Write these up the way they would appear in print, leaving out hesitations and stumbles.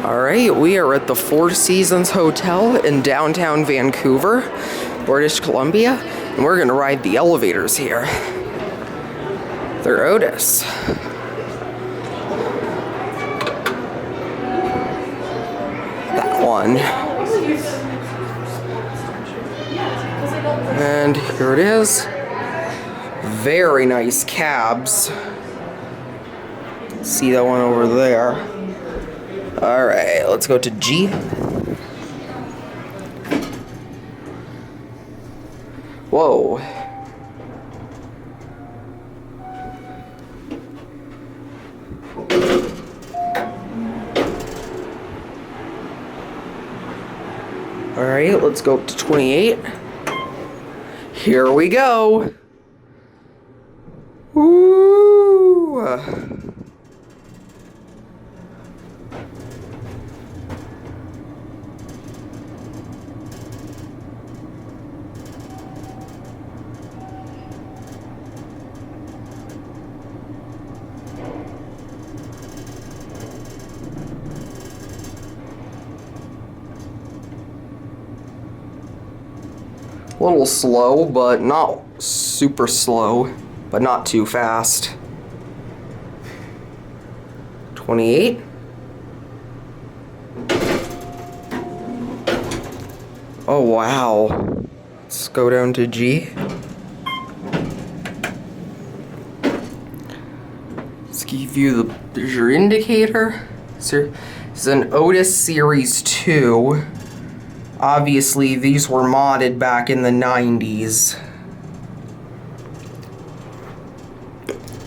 Alright, we are at the Four Seasons Hotel in downtown Vancouver, British Columbia, and we're gonna ride the elevators here. They're Otis. That one. And here it is. Very nice cabs. See that one over there. Alright, let's go to G. Whoa. Alright, let's go up to 28. Here we go. Woo! A little slow, but not super slow, but not too fast. 28. Oh wow. Let's go down to G. Let's give you the visual indicator. So it's an Otis Series 2. Obviously, these were modded back in the 90s.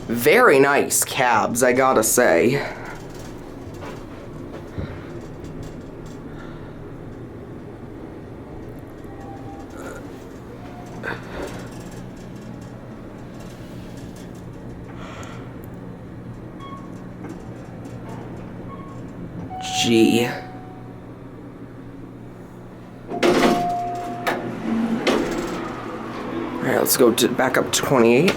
Very nice cabs, I gotta say. Gee. Alright, let's go back up to 28.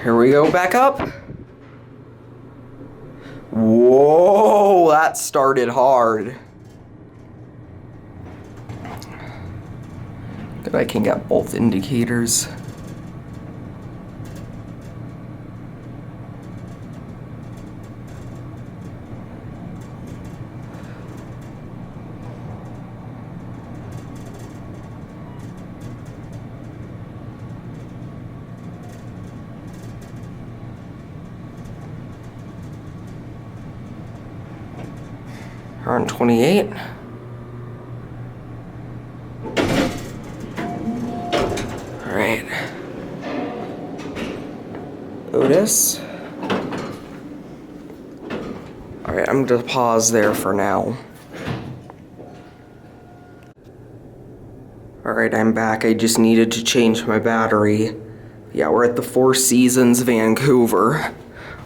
Here we go, back up. Whoa, that started hard. Good, I can get both indicators. We're on 28. All right. Otis. All right, I'm gonna pause there for now. All right, I'm back. I just needed to change my battery. Yeah, we're at the Four Seasons Vancouver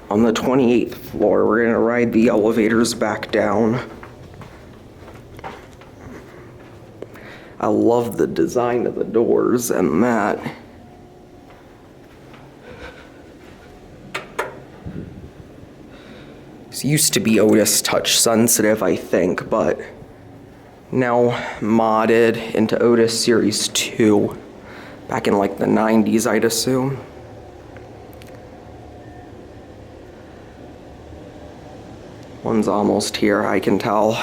on the 28th floor. We're gonna ride the elevators back down. I love the design of the doors and that. This used to be Otis touch sensitive, I think, but now modded into Otis Series 2. Back in like the 90s, I'd assume. One's almost here, I can tell.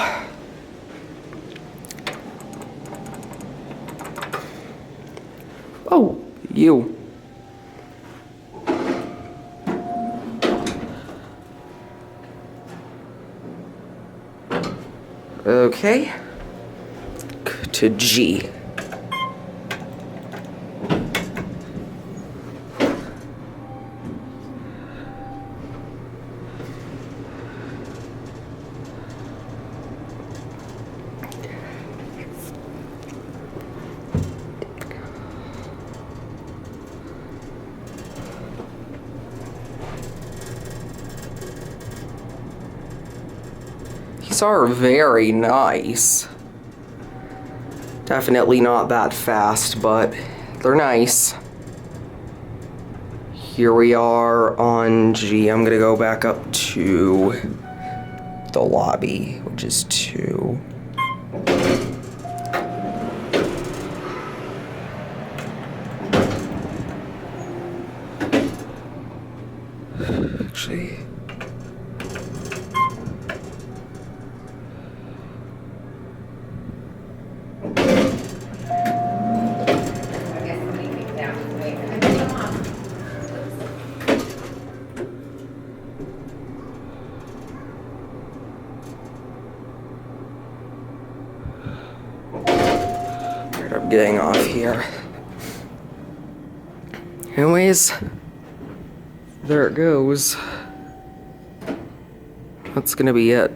Oh, you. Okay. To G. These are very nice. Definitely not that fast, but they're nice. Here we are on G. I'm gonna go back up to the lobby, which is 2. Actually, I'm getting off here. Anyways, there it goes. That's gonna be it.